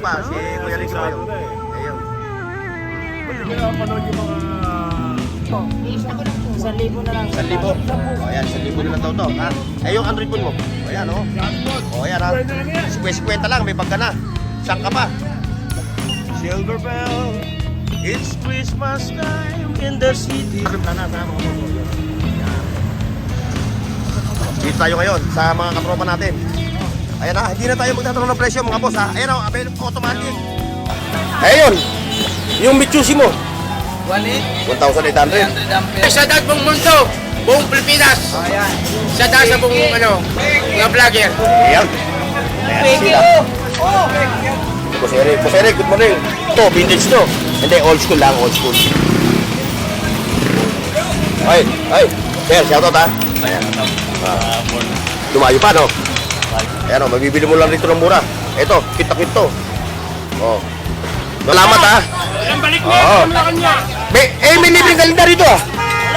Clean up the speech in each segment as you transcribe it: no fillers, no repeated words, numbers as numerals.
Pa, si Kuya Ricky po yun. Ayun. Pwede ko na manood yung mga... Isang libo na lang. 1,000. O ayan, 1,000 na lang daw to. Ha? Ay, yung Android phone mo. O ayan, o. O ayan, ha. 50 lang, may bag ka na. Saan ka pa? Silver bell, it's Christmas time in the city. Dito tayo ngayon sa mga katropa natin. Ayan na, hindi na tayo magtatanong ng presyo mga boss ha. Ayan o, automatic. Ayun, yung Mitsubishi mo. 1,800. Sa dagat buong mundo, buong Pilipinas. Sa dagat sa buong mga vlogger. Ayan. Ayan sila. Boss Eric, good morning. Ito, vintage to. Hindi, old school lang, old school. Ay, sir, shoutout ha. Ayan. Lumayo pa, no? Ayan o, mabibili mo lang dito ng mura. Ito, kita-kit to. Oh. Salamat ha. Ang balik mo, Oo. wala kanya. May libreng kalendaryo ito ah.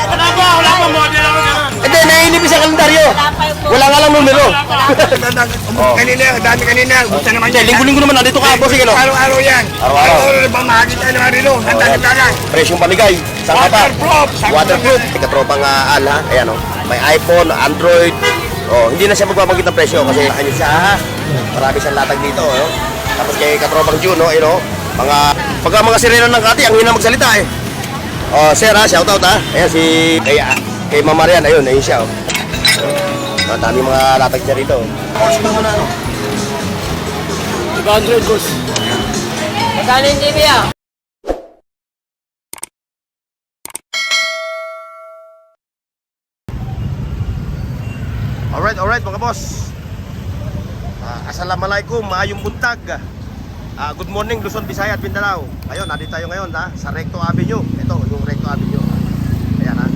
Wala pa, model ako ganun. Hindi, nainipis sa kalendaryo. Wala nga lang numero. Kanina, dami kanina. Gusto naman Hindi, linggo-linggo naman nandito ka, boss. Sige, no? Araw-araw yan. Araw-araw. Araw-araw ba makakita naman rito? Ang dami-dami. Presyong panigay. Saan ka pa? Waterproof. Waterproof. May katropang Al ha. Ayan o. May iPhone, Android. Oh, hindi na siya magbabanggit ng presyo kasi ano siya ha. Marami siyang latag dito. Oh. Tapos kay katropang June, no? Ayun, pagka mga sirena ng kati, ang hina magsalita eh. Oh, sir ha, shoutout ha. Ayan si kay Mama Marian, ayun siya oh. Oh, dami mga latag siya rito. Boss mo na ano? 200 boss. Magkano yung TV ah? Alright mga boss. Assalamualaikum, maayong buntag. Good morning Luzon, Visayas, Mindanao. Ayun, nandito tayo ngayon ha, sa Recto Avenue. Ito, yung Recto Avenue. Ayan ha.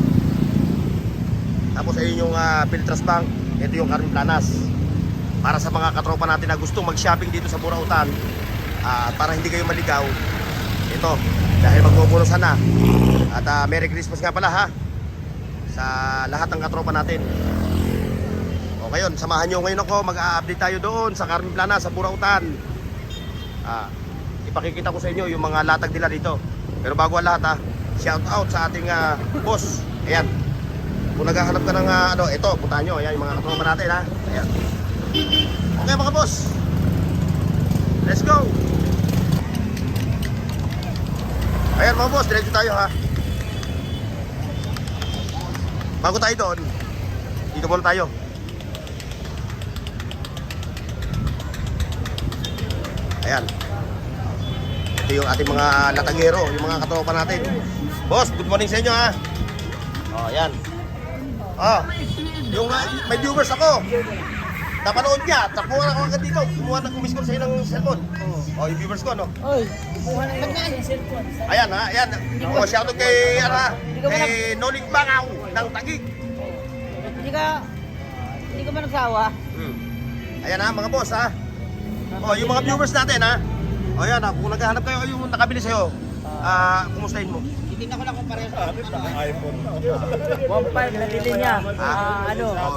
Tapos ayun yung Piltras Bank. Ito yung Carmen Planas. Para sa mga katropa natin na gustong mag-shopping dito sa Burautan, para hindi kayo maligaw. Ito, dahil magbubunusan na. At Merry Christmas nga pala ha, sa lahat ng katropa natin. O ngayon, samahan nyo ngayon ako, mag-update tayo doon sa Carmen Planas, sa Burautan. Ipakikita ko sa inyo yung mga latag nila dito. Pero bago ang lahat ha, shout out sa ating boss. Ayan. Kung naghahanap ka ng ito, puntahan nyo. Ayan yung mga katropa natin ha. Ayan. Okay mga boss. Let's go. Ayan mga boss, diretso tayo ha. Bago tayo doon, dito muna tayo. Ayan. Ito yung ating mga latagero, yung mga katropa natin. Boss, good morning sa inyo ha. Oh, ayan. Yung may viewers ako. Napanood niya, takbuhan ako agad dito. Kumiss ko sa'yo ng cellphone. Oh, yung viewers ko, no? Oy, kuha na yung cellphone. Ayan ha, ayan. Oh, shoutout kay, kay Noling Bangaw ng Taguig. Hindi ka ba nagsawa? Ayan ha, mga boss ha. Oh, yung mga viewers natin ha. Oh, ayan ha, kung naghahanap kayo yung nakabili sa'yo, kumustahin mo? Titignan ko lang kung pareho sa iPhone. 1.5 na bili niya.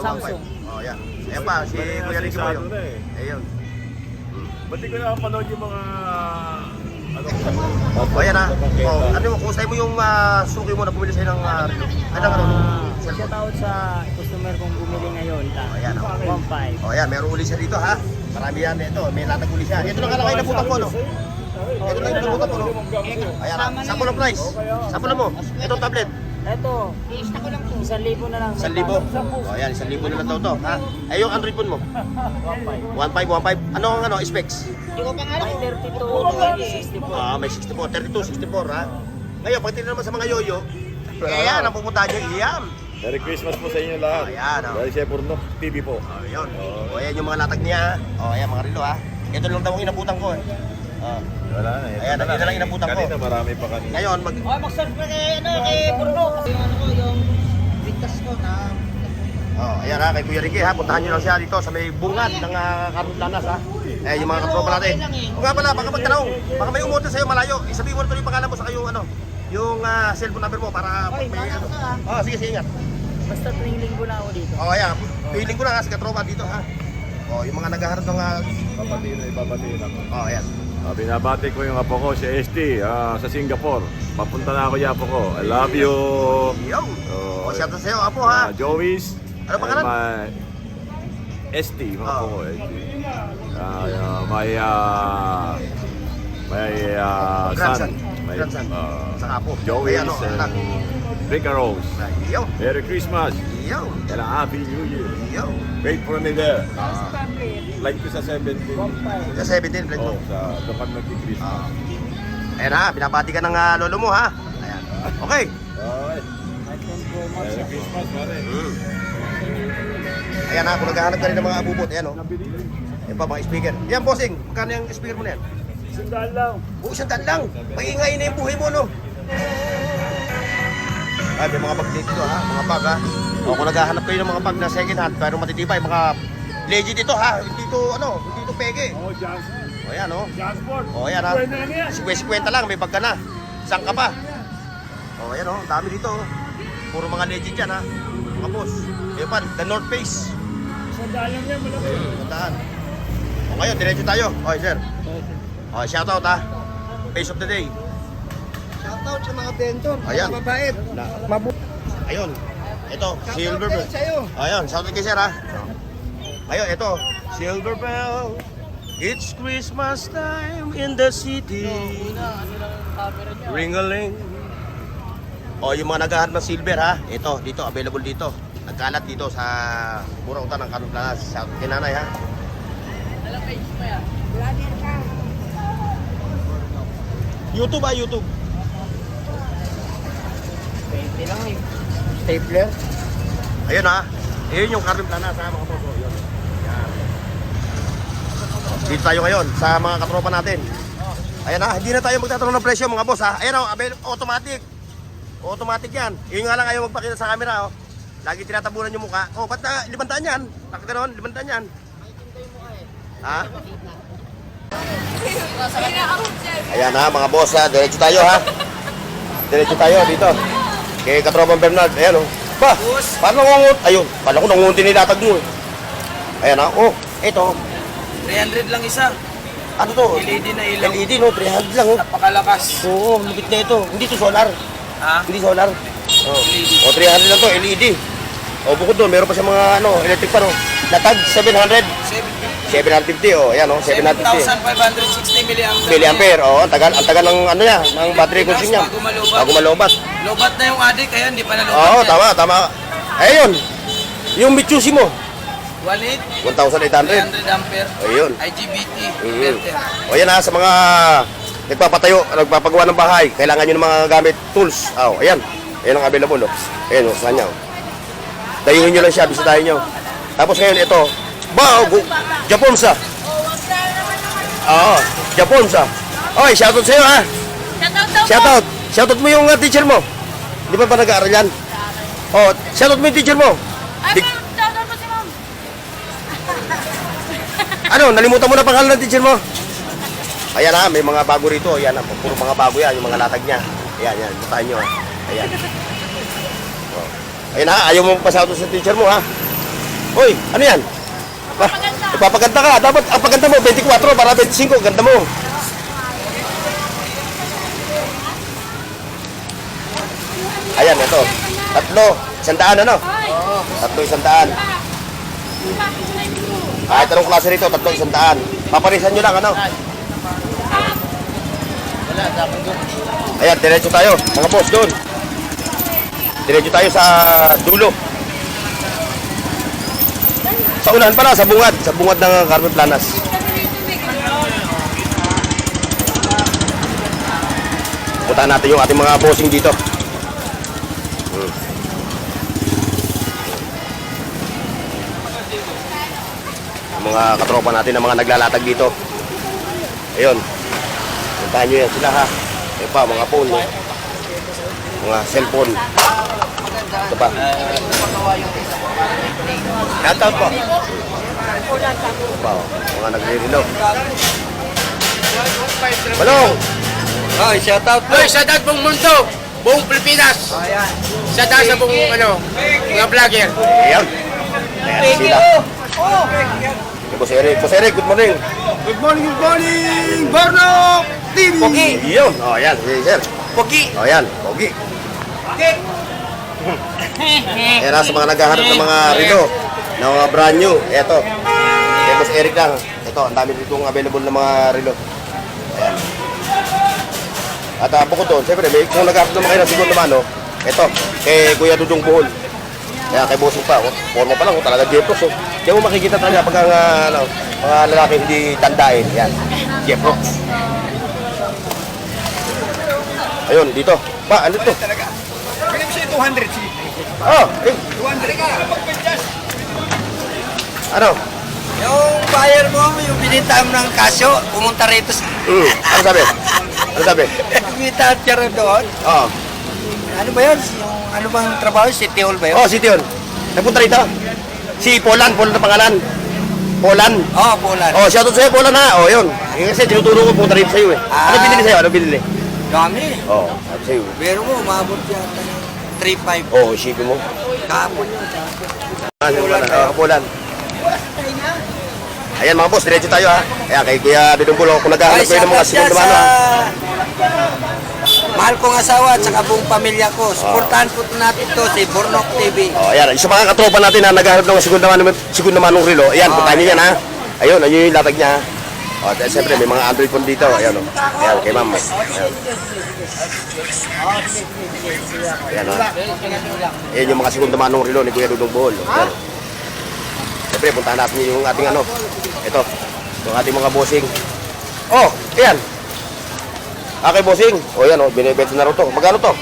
Samsung. Oh, ayan. Ayan pa, si Kuya Ricky po yun. Ayun. Ba't di ko na manood yung mga... Oh, ayan ha. Oh, ano mo, kumustahin mo yung suki mo na bumili sa'yo ng Shout out sa customer kong bumili ngayon. Ayan o. 1.5. Oh, ayan, meron uli siya dito ha. Marami yan ito, may latag uli siya. Ito lang kalakay na butang ko, no? Ito lang yung butang ko, no? Ayan ha, sample ng price. Sample mo. Itong tablet. Ito, 1,000 na lang. 1,000. Oh, ayan, 1,000 na lang daw to, ha? Ay, yung Android phone mo. 1.5. Ano ang specs? Hindi ko pa nga alam. 32, 64. May 64, 32, 64, ha? Ngayon, pag tingnan naman sa mga yoyo, ayan, ang pupuntahan nyo, iyam. Merry Christmas po sa inyo lahat. Ayan, oh. Dahil siya Purno, TV po. Oh, yun. Oh, ayan yung mga latag niya. Oh, ayan, mga rilo, ha? Ito lang daw ang inabutan ko, eh. Oh. Wala na. Ayan, ito na lang inabutan ko. Kanina marami pa kanina. Ngayon, Mag-search pa kay Bruno. Kasi yung bigkas ko na... ayan ha, kay Kuya Ricky ha, puntahan nyo lang siya dito sa may bungad ng Carmen Planas ha. Yung mga katropa natin. O nga pala, baka magtanong, baka may umutin sa'yo malayo. Isabihin mo na yung pangalan mo sa yung yung cellphone number mo para Oy, may baka ka. sige, ingat. Basta tuwing linggo na ako dito. Ayan, piling ko na nga sa katropa dito ha. Yung mga naghahanap ng Papatiin ako. ayan. Binabati ko yung apo ko, si ST, sa Singapore. Papunta na ako yung apo ko. I love you. Yo! Oh, O, shout out sa'yo, apo ha. Joey's. Ano pangalan? ST, mga apo ko, ST. Grandson. Son. My, Grandson. Sa apo. Joey's Ay, ano, anak. and Rica Rose. Yo! Merry Christmas. Yo! And a Happy New Year. Yo! Wait for me there. Like ko sa 17. Sa 17, friend mo. Oh, sa doon kami nag-Christmas. Ayan ha, binabati ka ng lolo mo ha. Ayan. Okay. Okay. Merry Christmas, pare. Ayan ha, kung naghahanap ka rin ng mga abubot, ayan o. Ayan pa, mga speaker. Yan, bossing. Magkano yung speaker mo na yan? Sandaan lang. Oo, sandaan lang. Maingay na yung buhay mo, no? Ay, may mga bag dito ha, mga bag ha. O, kung naghahanap kayo ng mga bag na second hand, pero matitibay, mga legit ito ha. Hindi ito, hindi ito peke. Oh, Johnson. O, ayan o. Jansport. O, ayan ha. Pwede na yan. 50 lang, may bag ka na. Saan ka pa? O, ayan o, dami dito. Puro mga legit yan ha. Mga boss. Ayan pa, The North Face. Sandaan lang yan, malaki. Tandaan. O, ngayon, diretso tayo. O, sir. O, shoutout ha. Face of the day. Shoutout sa mga benton, Ayan. mga mabait. Ayun. Ito, Silver Bell. Sa'yo. Ayun, shoutout kay sir ha. Ayun, ito. Silver Bell. It's Christmas time in the city. Ring-a-ling. O, yung mga naghahanap ng silver ha. Ito, dito, available dito. Nagkalat dito sa Burautan ng Kanong Planas. Shoutout kay nanay ha. YouTube ha, YouTube. 20 lang eh. Stapler. Ayun ha. Ayun yung Carmen Planas ha, mga boss. Yun. Yan. Dito tayo ngayon sa mga katropa natin. Ayan ha, hindi na tayo magtatanong ng presyo mga boss ha. Ayan o, automatic. Automatic yan. Yun nga lang ayaw magpakita sa camera oh. Lagi tinatabunan yung mukha. Oh, ba't na 500 yan? Nakaganoon, 500 yan. Ha? Ayan ha, mga boss ha. Diretso tayo ha. Diretso tayo dito. Kay Katropang Bernard. Ayan o. Ba, paano nangungut? Ayun, paano ko nangungutin nilatag mo eh. Ayan ha. Oh, ito. 300 lang isa. Ano to? LED na ilaw. LED no, 300 lang oh. Napakalakas. Oo, lupit na ito. Hindi to solar. Ha? Hindi solar. Oh. O 300 lang to, LED. O bukod doon, meron pa siya mga electric pa no. Latag 700. 750 oh, ayan oh, 750. 7,560 milliampere. Milliampere, oh, ang tagal ng ano niya, ng battery consumption niya. Bago malubat. Bago malubat. Lobat na yung adik, kaya hindi pa nalubat Oo, yan. tama. Ayun. Yung Mitsubishi mo, 1,800. 1,800. 300 ampere. Ayun. IGBT. Mm. Inverter. O yan ha, sa mga nagpapatayo, nagpapagawa ng bahay, kailangan nyo ng mga gamit, tools. Oh, ayan. Ayan ang available, oh. Ayan, oh, sa kanya, oh. Dayuhin nyo lang siya, bisitahin nyo. Tapos ngayon, ito. Japonsa. Oo, Japonsa. Oy, shoutout sa'yo, ha. Shoutout. Shoutout mo yung teacher mo. Di ba nag-aaral yan? Oh, shoutout mo yung teacher mo. Ano, nalimutan mo na pangalan ng teacher mo? Ayan ha, may mga bago rito. Ayan ha, puro mga bago yan, yung mga latag niya. Ayan, butahan nyo ha. Ayan. Oh. Ayan ha, ayaw mo pasauto sa teacher mo ha. Hoy, ano yan? Ipapaganda ka. Dapat ang paganda mo, 24 para 25. Ganda mo. Ayan, ito. 3, 100 ano? 3, 100. Kahit anong klase rito, 3, 100. Paparisan nyo lang, ano? Ayan, diretso tayo. Mga boss, doon. Diretso tayo sa dulo. Sa unahan pala, sa bungad ng Carmen Planas. Puntahan natin yung ating mga bossing dito. Mga katropa natin na mga naglalatag dito. Ayun. Puntahan nyo yan sila ha. Ayun pa, mga phone. Mga cellphone. Ito pa. Shoutout po. Ito pa, mga nagre-reload. Balong! Ay, shoutout po. Hoy, sa dad buong mundo, buong Pilipinas. Sa dad sa buong mga vlogger. Ayan. Ayan sila. Boss Eric, good morning. Good morning, Borno TV! Pogi. Yun. Oh, yan. Sige, sir. Pogi. Oh, yan. Pogi. Yan na sa mga naghahanap ng mga relo, ng mga brand new. Ito. Kay Boss Eric lang. Ito, ang dami ditong available na mga relo. Ayan. At bukod doon, siyempre, kung naghahanap naman kayo ng segundo mano, ito, kay Kuya Dudong Buhol. Kaya kay Bossing pa, forma pa lang, talaga Jepros. Oh. Kaya mo makikita talaga pag ang mga lalaki hindi tandain. Yan, Jepros. Ayun, dito. Pa, ano to? Bigyan mo siya 200 si. Oh, 200 ka. ano? Yung buyer mo, yung binita mo ng Casio, pumunta rito sa... Ano sabi? Ano sabi? Kumita siya rin doon. Oh, Ano ba yun? Yung ano bang trabaho? City Hall ba yun? oh, City yun. Nagpunta rito. Si Polan na pangalan. Polan. Oo, Poland. Oh, shoutout sa'yo, Polan ha. Oh, yun. Kasi tinuturo ko punta rito sa'yo eh. Ano binili sa'yo? Ano binili? Dami. Oh, sabi sa'yo. Pero mo, umabot yata ng 3.5. Oh, isipin mo. Kahapon yun. Ah, si Polan. Oh, Polan. Ayan mga boss, diretso tayo ha. Ayan, kay Kuya Dudong Buhol, kung naghahanap kayo ng mga segundo mano ha. Mahal kong asawa at saka buong pamilya ko. Supportahan po natin to si Bornok TV. Oh, ayan. Sa mga katropa natin na naghahanap ng segundo manong relo, ayan, puntahan niyo yan ha. Ayun, ayun yung latag niya ha. Oh, at siyempre, may mga Android phone dito. Ayan, oh. Ayan, kay ma'am. Ayan. Ayan, ha. Ayan yung mga segundo manong relo ni Kuya Dudong Buhol. Ayan. Siyempre, puntahan natin yung ating ano. Ito, yung ating mga bossing. Oh, ayan. Okay, bossing. O yan, oh, binibenta na rin to. Magkano to?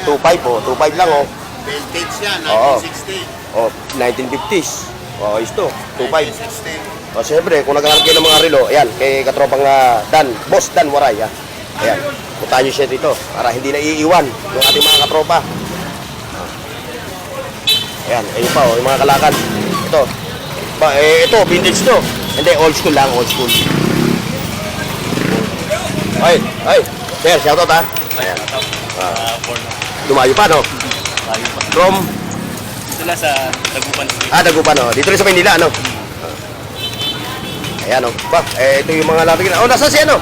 2.5 oh. 2.5 lang, oh. Vintage yan, Oo. 1960. Oh, 1950s. Oh, is to. 2.5. 1960. O, siyempre, kung naghahanap kayo ng mga relo, ayan, kay katropang Dan, Boss Dan Waray, ha. Ayan, puntahan nyo siya dito para hindi na iiwan yung ating mga katropa. Ayan, ayun pa, oh, yung mga kalakan. Ito. Ito, vintage to. Hindi, old school lang, old school. Ay, sir, shoutout ha. Ayan. Dumayo pa, no? From? Sila sa Dagupan. Dagupan, no? Dito rin sa Maynila, ano? Ayan, no? Ito yung mga lapig na. Oh, nasa si ano?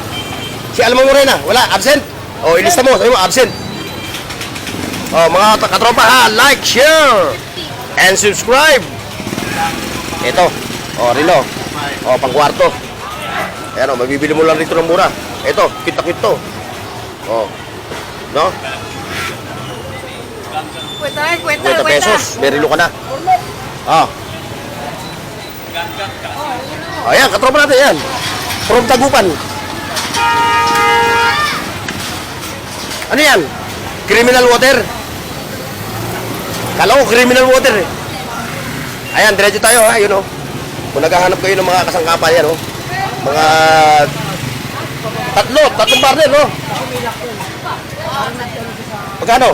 Si Alma Morena. Wala, absent. Oh, ilista mo. Sabi mo, absent. Oh, mga katropa ha, like, share, and subscribe. Ito. Oh, relo. Oh, pang kwarto. Ayan, oh, mabibili mo lang dito ng mura. Ito, kita-kit to. Oh. No? 50 pesos. May relo ka na. Oh. Ayan, katropa natin yan. From Tagupan. Ano yan? Criminal water. Kala ko criminal water eh. Ayan, diretso tayo ha. Yun o. Kung naghahanap kayo ng mga kasangkapan yan o. Mga tatlong partner no? Magkano?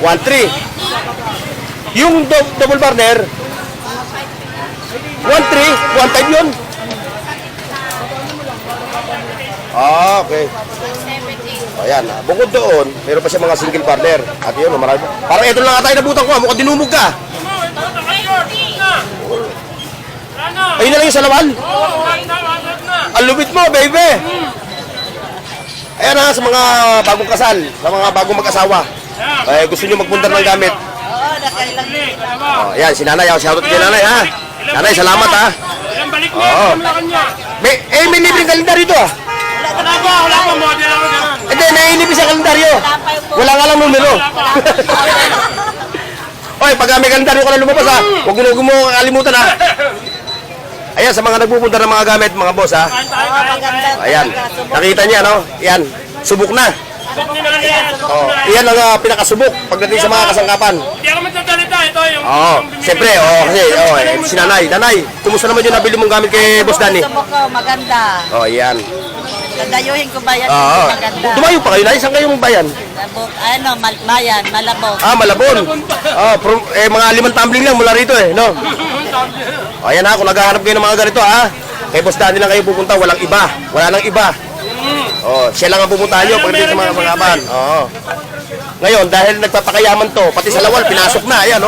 1.3. Yung double partner 1.3, 1.5 yun. Okay. Ayan, bukod doon, meron pa siya mga single partner. At yun, marami. Parang ito lang tayo nabutan ko, mukhang dinumog ka. Ayun na lang yung salawan. Ang lupit mo, baby. Ayan na, sa mga bagong kasal, sa mga bagong mag-asawa. Gusto nyo magpunta ng gamit. Ayan, si nanay, shoutout kay nanay ha. Nanay, salamat ha. Oo. May libreng kalendaryo ito ah. Wala pa model ako ganun. Hindi, naiinipis ang kalendaryo. Wala nga lang numero. Oy, pag may kalendaryo ka na lumabas ha, huwag mo kalimutan ha. Ayan, sa mga nagpupunta ng mga gamit, mga boss ha. Ayan, nakita niya no? Yan, subok na. Oh, iyan ang pinakasubok pagdating sa mga kasangkapan. Hindi ako magsasalita. Ito yung... Siyempre, kasi, si nanay. Nanay, kumusta naman yung nabili mong gamit kay Boss Danny? Gusto mo ko, maganda. Yan. Dadayuhin ko bayan maganda. Dumayo pa kayo, Nay? Saan kayong bayan? Bayan, Malabog. Malabon. Mga 5 tumbling lang mula rito eh, no? Ayan ha, kung naghahanap kayo ng mga ganito ha, kay Boss Danny lang kayo pupunta, walang iba. Wala nang iba. Siya lang ang pupuntahan nyo pagdating sa mga kasangkapan. Ngayon, dahil nagpapakayaman to, pati sa lawal, pinasok na, ayan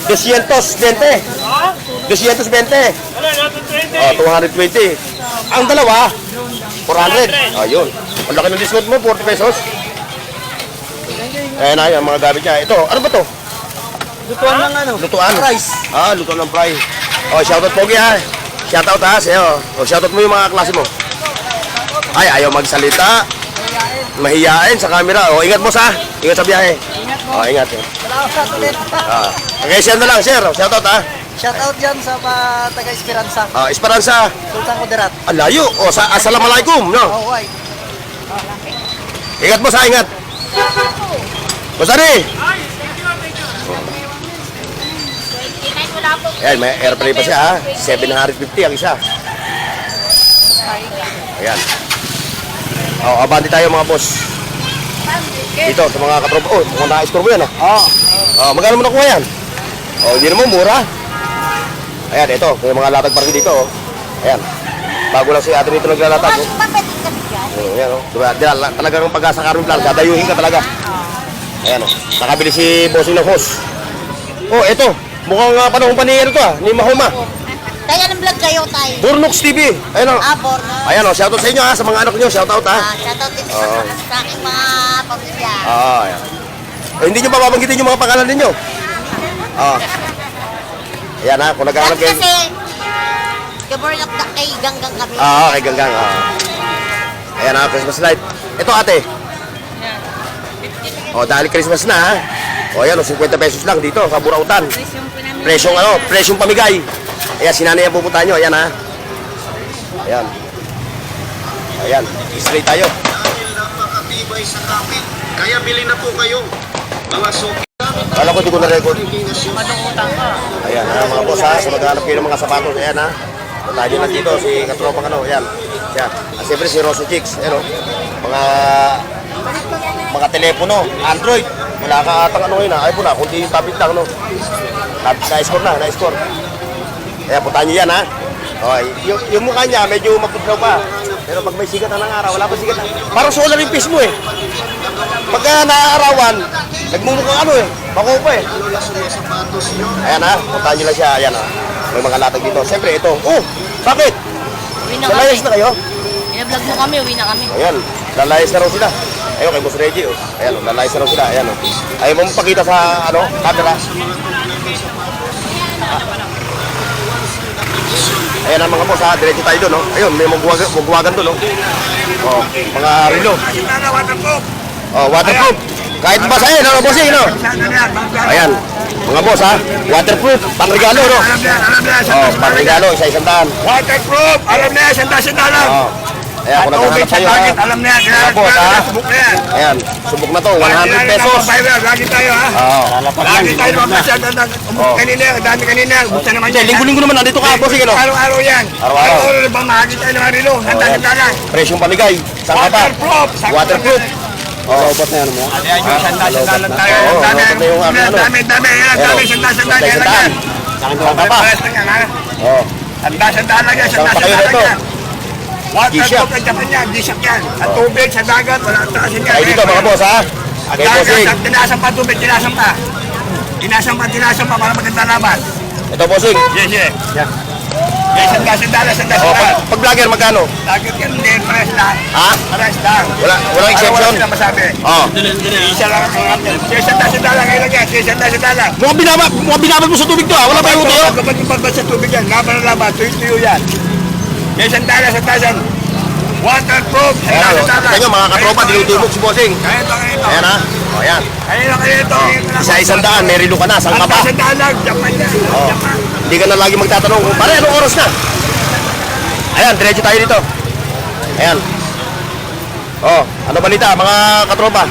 220. 220. Ano, natin 20. Oh, 220. Ang dalawa, 400. Ayun. Ang laki ng discount mo, 40 pesos. Ayan na, yung mga gamit niya. Ito, ano ba to? Lutuan ng ano? Lutuan. Rice. Ah, lutuan ng fry. Oh, shoutout Pogi ha. Shoutout ha, sa'yo. Oh, shoutout mo yung mga klase mo. Ay, ayaw magsalita. Mahiyain sa camera. Oh, ingat mo sa. Ingat sa biyahe. Oh, ingat. Salamat ulit. Ah. Okay, share na lang, share. Shoutout ha. Shoutout dyan sa mga taga-Esperanza. Ah, Esperanza. Sultan Kudarat. Ang layo. Oh, sa assalamualaikum, no? Oh, why? Ingat mo sa, ingat. Kusari. Ayan, may airplay pa siya ha. 750 ang isa. Ayan. Oh, abante tayo mga boss. Dito sa mga katropa. Oh, mga na-score mo yan oh. Oh, magkano mo nakuha yan? Oh, hindi naman mura. Ayan, ito. May mga latag parang dito oh. Ayan. Bago lang si ate dito naglalatag. Oh, ayan oh. Diba, talagang pag-asa Carmen Plan. Dadayuhin ka talaga. Ayan oh. Nakabili si bossing ng hose. Oh, ito. Mukhang panahon pa ni ano to ni Mahoma. Tayo ng vlog kayo tayo. Burnox TV. Ayan o. Borno. Ayan o, shoutout sa inyo ha, sa mga anak nyo, shoutout ha. Shoutout din sa aking mga pamilya. Ayan. Hindi nyo babanggitin yung mga pangalan ninyo. Ayan ha, kung nagkakalap kayo. Kasi, kaborn of the kay Ganggang kami. Kay Ganggang. Ayan ha, Christmas light. Ito ate. Dahil Christmas na ha. Ayan o, 50 pesos lang dito sa Burautan. Presyong pamigay. Ayan, sinanay ang pupuntahan nyo. Ayan ha. Ayan. Ayan, straight tayo. Napakatibay sa kapit. Kaya bili na po kayo. Mga suki. Kala ko di ko na-record. Ayan ha, mga boss ha. Sa maghanap kayo ng mga sapatos. Ayan ha. Puntahan nyo lang dito si katropang ano. Ayan. Ayan. At siyempre si Rosso Chicks. Ayan o. Mga telepono. Android. Wala ka atang ano ngayon ha. Ay po na. Kundi yung tablet lang no. Na-score na. Na-score. Kaya puntahan nyo yan ha. Okay. Yung mukha niya medyo maputlaw pa. Pero pag may sigat ng araw, wala pa sigat na. Parang solar yung face mo eh. Pagka naaarawan, nagmumukhang ano eh. Bako pa eh. Ayan ha. Puntahan nyo lang siya. Ayan ha. May mga latag dito. Siyempre ito. Oh! Bakit? Uwi na Lalayas kami. na kayo? Ina-vlog mo kami, uwi na kami. Ayan. Lalayas na raw sila. Ayun kay Boss Reggie oh. Ayan oh. Lalayas na raw sila. Ayan oh. Ayaw mo mapakita sa ano, camera. Ayan ang mga boss ha, diretso tayo doon, no? Ayun, may magwagan doon, no? Oh, mga relo. Oh, waterproof. Kahit basahin, ano, bossing, no? Ayan, mga boss ha, waterproof, pangregalo, no? Oh, pangregalo, isa-isang daan. Waterproof! Alam na yan, sanda lang. Oh. Ayan, kung naghahanap tayo, ha? Alam na yan, Mga boss, ha? subok na yan. Ayan, subok na to, 100 pesos. Lagi tayo ha. Oh. Lagi tayo magkasya. Kanina, dami kanina. Buksan naman yan. Linggo-linggo naman nandito ka, bossing, no? Araw-araw yan. Araw-araw. Araw-araw bang mahagi tayo ng marilo. Sanda lang. Presyong pamigay. Saan ka pa? Waterproof. Waterproof. Oh, bot na yan mo. Ayan yung sanda lang tayo. Oo, Dami, robot na yung ano. dami. Ayan, dami. Sanda yan lang yan. Saan ka pa? Pares lang yan ha. Oh. Sanda lang yan. Saan pa kayo Sanda nito? lang yan. Waterproof ang Japan yan. Gisak yan. Ang tubig sa dagat. Wala ang taasin yan. Ay dito mga boss ha. Ang Kay bossing. dagat. Tinasan pa tubig. Tinasan pa. Tinasan pa. Para maganda laban. Ito bossing. Yes. Yes, sanda. Oh, pag vlogger magkano? Dagat yan. Hindi, pares lang. Ha? Pares lang. Walang exception? Wala sila masabi. Oh. Isa lang ang natin. Sanda lang. Ngayon lang yan. Sanda lang. Mukhang binabad mo sa tubig to ha. Wala pa yung uto. Kapag ipagbat sa tubig yan. Laban na laban. Tuyo yan. Yes, sanda. Waterproof. Ayan o. Kita nyo mga katropa, dinutubog si bossing. Kaya ito. Ayan ha. O ayan. Kaya ito. Isa-isang daan, may relo ka na. Saan ka pa? Sanda lang. Japan yan. Oh. Japan. Hindi ka na lagi magtatanong kung pare anong oras na. Ayan, diretso tayo dito. Ayan. Oh, ano balita mga katropa?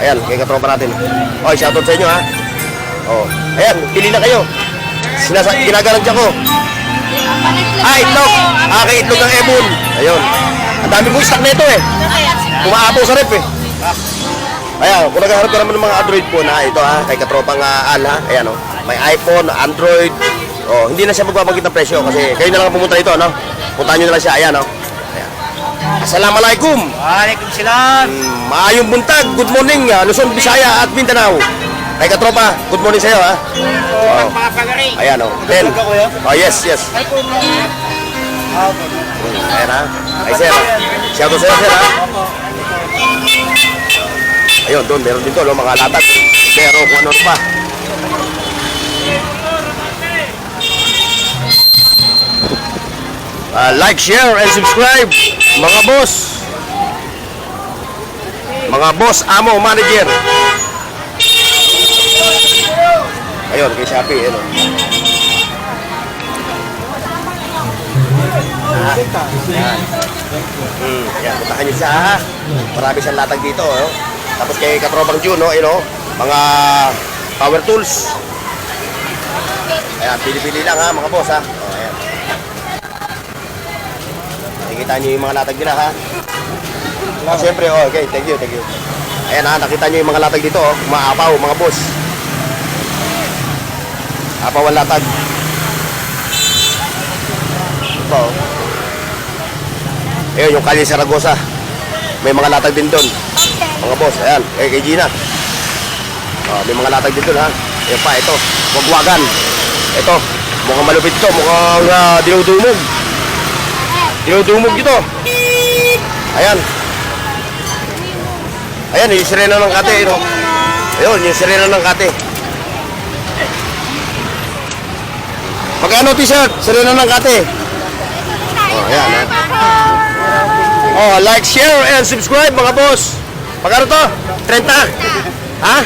Ayan, kay katropa natin. Oh, shoutout sa inyo ha. Oh, ayan, pili na kayo. Ginagalantiyan ko. Itlog. Kay itlog ng Ebon. Ayun. Ang dami kong stock nito eh. Umaapaw sa rep eh. Ayan, kung naghaharap ka naman ng mga Android phone ha, ito ha, kay katropang Al ha. Ayan o. May iPhone, Android. Oh, hindi na siya magbabanggit ng presyo kasi kayo na lang pumunta dito, no? Puntahan nyo na lang siya. Ayan o. Ayan. Assalamualaikum. Waalaikumsalam. Maayong buntag. Good morning, Luzon, Visaya at Mindanao. Kay katropa, good morning sa'yo ha. Oh. Mga pagari. Ayan oh. Ben. Oh yes, yes. Ayan ha. Ay sir. Shout out sa'yo sir ha. Ayun, doon, meron din doon, mga latag. Meron kung ano pa. Like, share, and subscribe, mga boss. Mga boss, amo, manager. Ayun, kay Shopee, ayun. Yan, puntahan nyo siya ha. Marami siyang latag dito, oh. Tapos kay Katrobang June, no, you know, mga power tools. Ayan, pili-pili lang ha, mga boss ha. Oh, ayan. Nakikita nyo yung mga latag nila ha. Oh, siyempre, oh, okay, thank you, thank you. Ayan ha, nakita nyo yung mga latag dito, oh, maapaw, mga boss. Apaw ang latag. Ito, oh. Ayun, yung Calle Zaragoza. May mga latag din doon. Mga boss, ayan, kay Gina. May mga latag din doon ha. Ayan pa, ito, wagwagan. Ito, mukhang malupit ito, mukhang dinudumog. Dinudumog ito. Ayan. Ayan, yung sirena ng kate. You know? Ayun, yung sirena ng kate. Magkano t-shirt? Sirena ng kate. Oh, ayan. Oh, like, share, and subscribe mga boss. Magkano to? 30? Ha?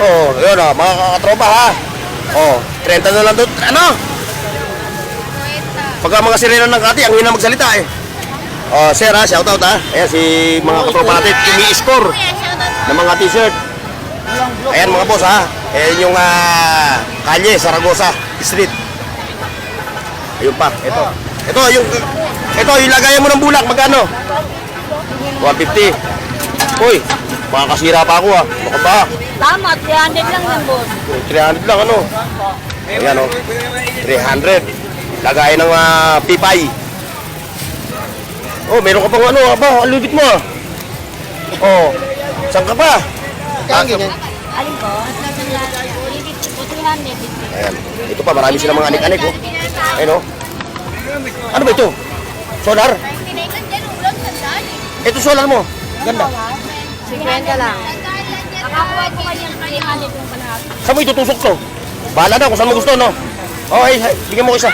Oh, yun o, mga katropa ha. Oh, 30 na lang to. Ano? Pagka mga sirena ng kati, ang hina magsalita eh. Oh, sir ha, shoutout ha. Ayan si mga katropa natin, umi-score ng mga t-shirt. Ayan mga boss ha. Ayan yung Calle Zaragoza Street. Ayun pa, ito. Ito yung lagayan mo ng bulak, magkano? 150. Uy, makakasira pa ako ha. Baka ba? Tama, 300 lang yan, boss. 300 lang ano? Ayan o. 300. Lagayan ng pipay. Oh, meron ka pang ano, aba, alubit mo ah. Oh, saan ka pa? Alin ko? 300. Ayan. Ito pa, marami silang mga anik-anik oh. Ayan oh. Ano ba ito? Solar? Ito solar mo. Ganda. 50 lang. Nakakuha ko kanyang 300 yung kalahati. Saan mo itutusok to? Bahala na kung saan mo gusto, no? Oh, ay, bigyan mo ko isa.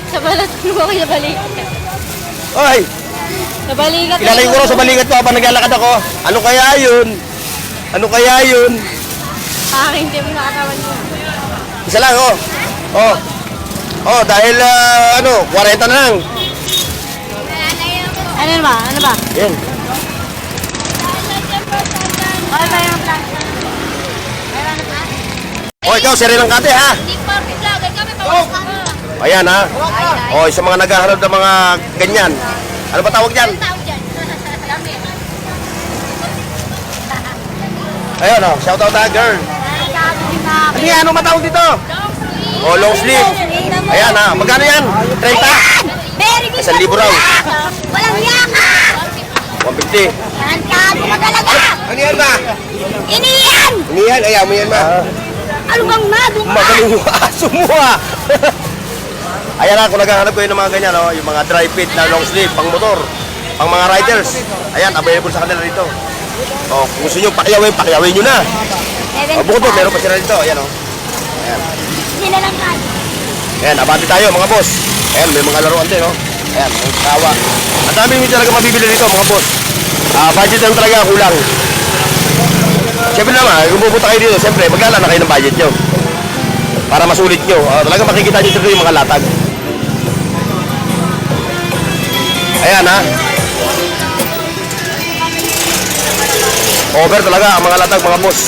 Sa balat ko kaya balikat. Ay, Sa balikat. ilalayo ko raw sa balikat ko habang naglalakad ako. Ano kaya yun? Ano kaya yun? Aking team na katawan mo. Isa lang, oh. Oh. Oh, dahil, 40 na lang. Ano ba? Ano ba? Yan. Ano ba yung plan? Oh, ikaw, siri ng kate, ha? Di pa vlogger kami pawas na. Ayan, ha? Oh, sa mga naghahanap ng mga ganyan. Ano ba tawag dyan? Tao dyan. Dami. Ayun, oh, shout out ha, girl. Ano yan? Ano matawag dito? Oh, long sleeve. Ayan, ha? Magkano yan? 30? Very good. 1,000 raw. Walang yaka. 150. Tarantado ka talaga. Ano yan ba? Iniyan. Ano yan? Ayaw mo yan, ma. Ano bang mado ka? Magaling yung aso mo, ha? Ayan na, kung naghahanap ko yun ng mga ganyan, oh, yung mga dry fit na long sleeve, pang motor, pang mga riders. Ayan, available sa kanila dito. Oh, kung gusto nyo pakyawin nyo na. Oh, bukod po, meron pa sila dito. Ayan, oh. Ayan. Sila lang ka. Ayan, abante tayo, mga boss. Ayan, may mga laruan din, oh. Ayan, ang kawa. Ang dami nyo talaga mabibili dito, mga boss. Budget lang talaga kulang. Siyempre naman, kung pupunta kayo dito, siyempre, magkala na kayo ng budget nyo. Para masulit nyo. Talaga makikita nyo dito yung mga latag. Ayan, ha. Over talaga ang mga latag, mga boss.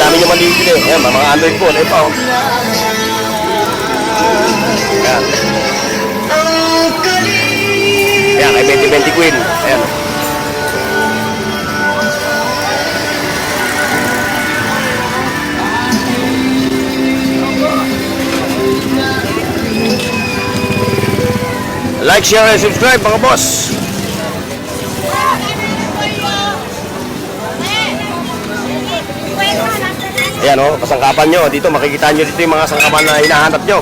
Dami nyo malibili eh. Ayan, mga Android phone. Ayan pa, oh. Ayan. Ayan, kay 2020 Queen. Ayan. Like, share, and subscribe mga boss. Ayan o, kasangkapan nyo. Dito makikita nyo dito yung mga sangkapan na hinahanap nyo.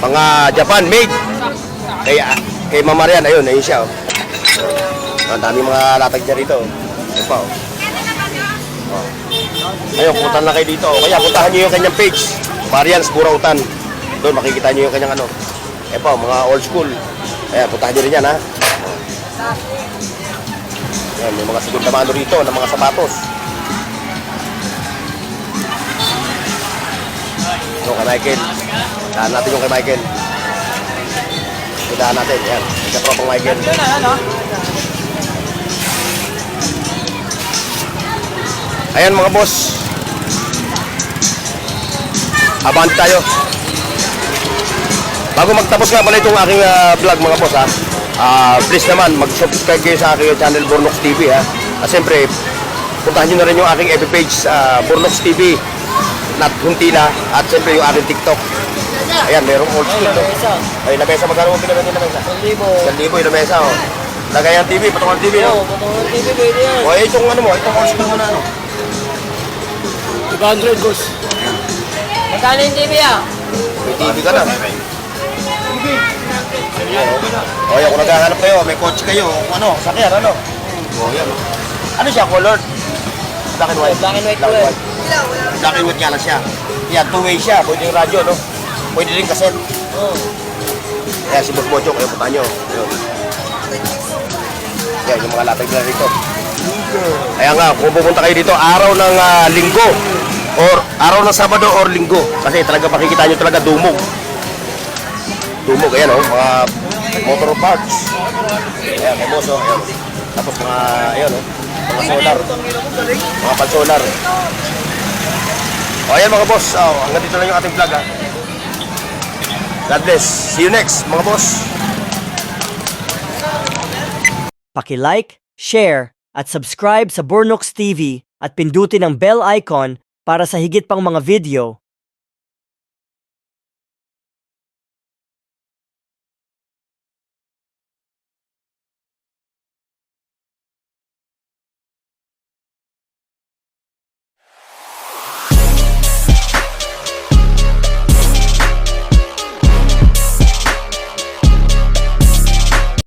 Mga Japan made. Kay Mama Rian, ayun siya o. Ang dami mga latag niya rito. Ayun pa o. Ayun, puntan na kayo dito. Kaya puntahan nyo yung kanyang page. Marian's Burautan. Doon makikita nyo yung kanyang ano. Ayun pa o, mga old school. Ayan, puntahan nyo rin yan ha. Ayan, may mga segunda mano rito ng mga sapatos. Yung kay Michael. Daan natin yung kay Michael. Daan natin. Yan. Yung katropang Michael. Ayan mga boss. Abanti tayo. Bago magtapos nga pala itong aking vlog mga boss ha. Please naman mag-subscribe kayo sa aking channel Bornox TV ha. At siyempre, puntahan nyo na rin yung aking FB page Bornox TV. Not Huntila at siyempre yung ating TikTok. Ayan, merong old school. Ay, lamesa, magkano mo pinagano yung lamesa? 1,000 yung lamesa, oh. Lagayan TV, patungan TV, no? Patungan TV, pwede yan. O, itong ano mo, itong old school mo na, ano? 200 boss. Magkano yung TV ah? May TV ka na. O, yan, kung naghahanap kayo, may coach kayo, ano, sakyan, ano? O, yan, ano siya, colored? Black and white. Black and white po eh. Black and white nga lang siya. Yan, two-way siya, pwede yung radyo, no? Pwede rin cassette. Yan, si Boss Bojo, kayo punta nyo. Ayun. Yan, yung mga latag nila rito. Kaya nga, kung pupunta kayo dito, araw ng linggo, or araw ng Sabado or linggo. Kasi talaga makikita nyo talaga dumog. Dumog, ayan o, mga motor parts. Ayan, kay Boss, ayan. Tapos mga, ayan o, mga solar. Mga pan-solar. O, ayan mga boss, hanggang dito lang yung ating vlog ha. God bless. See you next, mga boss. Paki-like, share, at subscribe sa Bornox TV at pindutin ang bell icon para sa higit pang mga video.